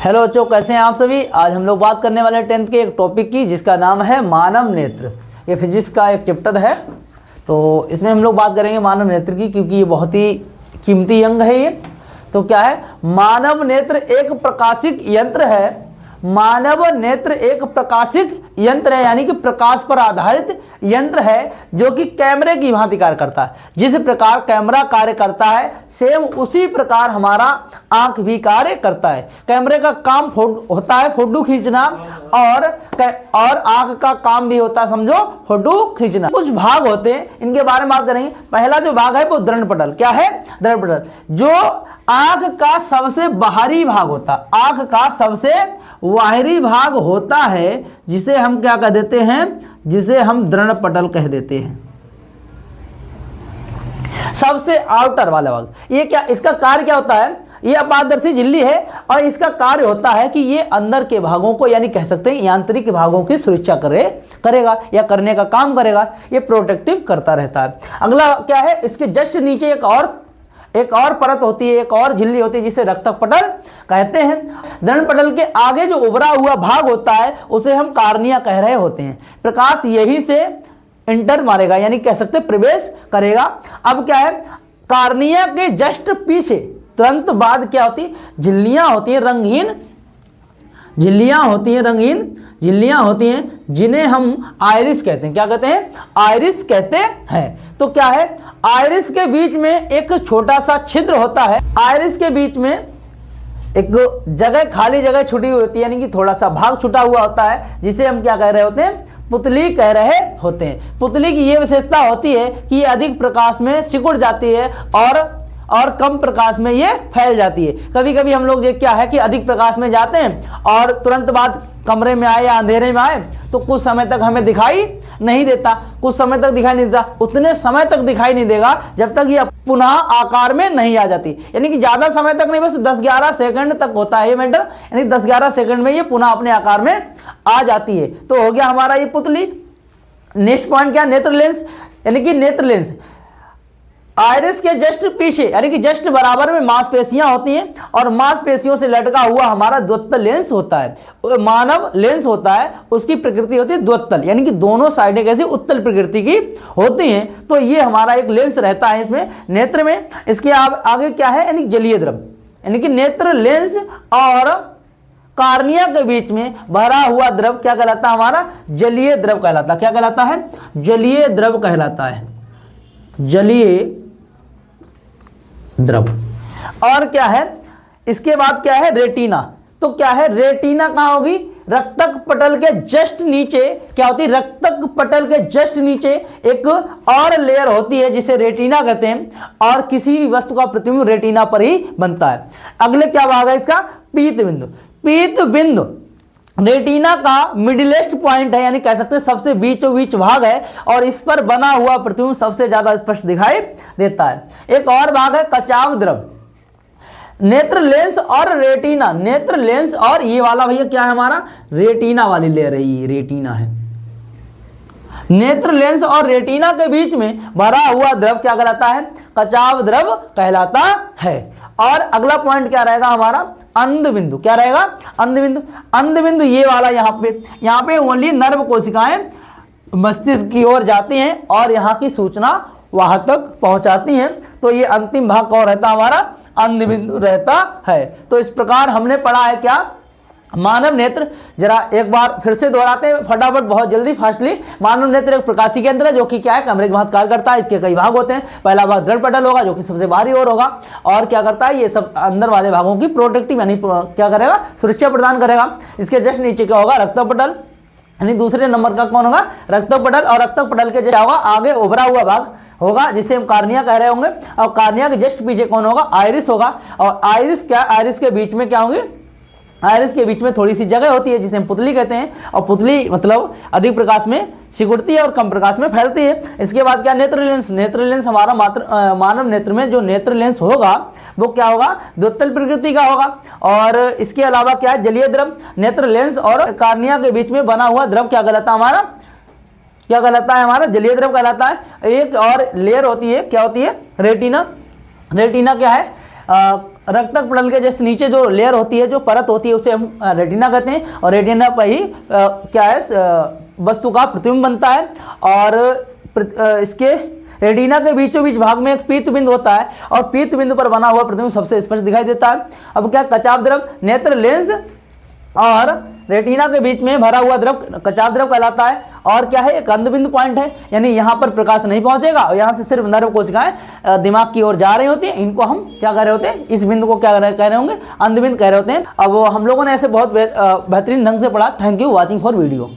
Hello बच्चों, कैसे हैं आप सभी। आज हम लोग बात करने वाले हैं 10th के एक टॉपिक की जिसका नाम है मानव नेत्र। ये फिजिक्स का एक चैप्टर है, तो इसमें हम लोग बात करेंगे मानव नेत्र की, क्योंकि ये बहुत ही कीमती अंग है। ये तो क्या है, मानव नेत्र एक प्रकाशिक यंत्र है। मानव नेत्र एक प्रकाशिक यंत्र है, यानी कि प्रकाश पर आधारित यंत्र है जो कि कैमरे की भांति कार्य करता है। जिस प्रकार कैमरा कार्य करता है सेम उसी प्रकार हमारा आंख भी कार्य करता है। कैमरे का काम होता है फोटो खींचना, और आंख का काम भी होता है, समझो, फोटो खींचना। कुछ भाग होते हैं, इनके बारे में बात करेंगे। पहला जो भाग है वो दृष्टिपटल। क्या है? दृष्टिपटल, जो आंख का सबसे बाहरी भाग होता है, आंख का सबसे बाहरी भाग होता है, जिसे हम क्या कह देते हैं, जिसे हम दृष्टिपटल कह देते हैं। सबसे आउटर वाला भाग, ये क्या, इसका कार्य क्या होता है? ये अपारदर्शी झिल्ली है और इसका कार्य होता है कि ये अंदर के भागों को, यानी कह सकते हैं यांत्रिक भागों की सुरक्षा करेगा या करने का काम करेगा। ये प्रोटेक्टिव करता रहता है। अगला क्या है, इसके जस्ट नीचे एक और परत होती है, एक और झिल्ली होती है, जिसे रक्तपटल कहते हैं। दृष्टिपटल के आगे जो उभरा हुआ भाग होता है उसे हम कार्निया कह रहे होते हैं। प्रकाश यही से इंटर मारेगा, यानी कह सकते प्रवेश करेगा। अब क्या है, कार्निया के जस्ट पीछे तुरंत बाद क्या होती है, झिल्लियां होती हैं, रंगहीन झिल्लियां होती हैं, रंगहीन झिल्लियां होती हैं, जिन्हें हम आइरिस कहते हैं। क्या कहते हैं? आइरिस कहते हैं। तो क्या है, आइरिस के बीच में एक छोटा सा छिद्र होता है। आइरिस के बीच में एक जगह, खाली जगह छुटी हुई होती है, यानी कि थोड़ा सा भाग छुटा हुआ होता है, जिसे हम क्या कह रहे होते हैं, पुतली कह रहे होते हैं। पुतली की यह विशेषता होती है कि ये अधिक प्रकाश में सिकुड़ जाती है और कम प्रकाश में ये फैल जाती है। कभी कभी हम लोग क्या है कि अधिक प्रकाश में जाते हैं और तुरंत बाद कमरे में आए या अंधेरे में आए तो कुछ समय तक हमें दिखाई नहीं देता, कुछ समय तक दिखाई नहीं देता, उतने समय तक दिखाई नहीं देगा जब तक ये पुनः आकार में नहीं आ जाती। यानी कि ज्यादा समय तक नहीं, बस 10-11 सेकंड तक होता है ये मैटर, यानी 10-11 सेकंड में ये पुनः अपने आकार में आ जाती है। तो हो गया हमारा ये पुतली। नेक्स्ट पॉइंट क्या, नेत्र लेंस, यानी कि नेत्र लेंस आइरिस के जस्ट पीछे, यानी कि जस्ट बराबर में मांसपेशियां होती हैं और मांसपेशियों से लटका हुआ हमारा द्वितल लेंस होता है। मानव लेंस होता है, उसकी प्रकृति होती है द्वितल, यानी कि दोनों साइडें कैसी उत्तल प्रकृति की होती हैं। तो ये हमारा एक लेंस रहता है इसमें, नेत्र में। इसके आगे क्या है, यानी जलीय द्रव, यानी कि नेत्र लेंस और कार्निया के बीच में भरा हुआ द्रव क्या कहलाता है, हमारा जलीय द्रव कहलाता है। क्या कहलाता है? जलीय द्रव कहलाता है, जलीय द्रव। और क्या है, इसके बाद क्या है, रेटिना। तो क्या है, रेटिना कहां होगी, रक्तक पटल के जस्ट नीचे क्या होती है, रक्तक पटल के जस्ट नीचे एक और लेयर होती है जिसे रेटिना कहते हैं, और किसी भी वस्तु का प्रतिबिंब रेटिना पर ही बनता है। अगले क्या भाग है इसका, पीत बिंदु। पीत बिंदु रेटिना का मिडिलेस्ट पॉइंट है, यानी कह सकते हैं सबसे बीचों बीच भाग है, और इस पर बना हुआ प्रतिबिंब सबसे ज्यादा स्पष्ट दिखाई देता है। एक और भाग है कचाव द्रव। नेत्र लेंस और रेटिना, नेत्र लेंस और ये वाला भैया क्या है हमारा, रेटिना वाली लेयर है, ये रेटिना है। नेत्र लेंस और रेटिना के बीच में भरा हुआ द्रव क्या कहलाता है, कचाव द्रव कहलाता है। और अगला पॉइंट क्या रहेगा हमारा, अंध बिंदु। क्या रहेगा, अंध बिंदु। अंध बिंदु ये वाला, यहाँ पे ओनली नर्व कोशिकाएं मस्तिष्क की ओर जाती हैं और यहाँ की सूचना वहां तक पहुंचाती हैं। तो ये अंतिम भाग कौन रहता हमारा, अंध बिंदु रहता है। तो इस प्रकार हमने पढ़ा है क्या, मानव नेत्र। जरा एक बार फिर से दोहराते हैं फटाफट, बहुत जल्दी, फास्टली। मानव नेत्र एक प्रकाशिक यंत्र है जो कि क्या है, कैमरे के भांति कार्य करता है। इसके कई भाग होते हैं। पहला भाग दृष्टिपटल होगा जो कि सबसे बाहरी ओर होगा, और क्या करता है, ये सब अंदर वाले भागों की प्रोटेक्टिव, यानी क्या करेगा, सुरक्षा प्रदान करेगा। इसके जस्ट नीचे क्या होगा, रक्तपटल, यानी दूसरे नंबर का कौन होगा, रक्तपटल। और रक्तपटल के जो होगा आगे उभरा हुआ भाग होगा जिसे हम कार्निया कह रहे होंगे, और कार्निया के जस्ट पीछे कौन होगा, आइरिस होगा। और आइरिस क्या, आइरिस के बीच में क्या होंगे, आइरिस के बीच में थोड़ी सी जगह होती है जिसे हम पुतली कहते हैं, और पुतली मतलब अधिक प्रकाश में सिकुड़ती है और कम प्रकाश में फैलती है। इसके बाद क्या, नेत्र लेंस। नेत्र लेंस हमारा मानव नेत्र में जो नेत्र लेंस होगा वो क्या होगा, द्वितल प्रकृति का होगा। और इसके अलावा क्या है, जलीय द्रव। नेत्र लेंस और कार्निया के बीच में बना हुआ द्रव क्या कहलाता है हमारा, क्या कहलाता है हमारा, जलीय द्रव कहलाता है। एक और लेयर होती है, क्या होती है, रेटिना। रेटिना क्या है, रक्तक पटल के जैसे नीचे जो लेयर होती है, जो परत होती है, उसे हम रेटिना कहते हैं। और रेटिना पर ही क्या है, वस्तु का प्रतिबिंब बनता है। और इसके रेटिना के बीचों बीच भाग में एक पीत बिंदु होता है, और पीत बिंदु पर बना हुआ प्रतिबिंब सबसे स्पष्ट दिखाई देता है। अब क्या, कचाव द्रव नेत्र लेंस और रेटिना के बीच में भरा हुआ द्रव कचाव द्रव कहलाता है। और क्या है, एक अंधबिंदु पॉइंट है, यानी यहाँ पर प्रकाश नहीं पहुंचेगा और यहाँ से सिर्फ नर्व कोशिकाएं दिमाग की ओर जा रही होती हैं। इनको हम क्या कह रहे होते हैं, इस बिंदु को क्या कह रहे होंगे, अंधबिंदु कह रहे होते हैं। अब हम लोगों ने ऐसे बहुत बेहतरीन ढंग से पढ़ा। Thank you watching for video.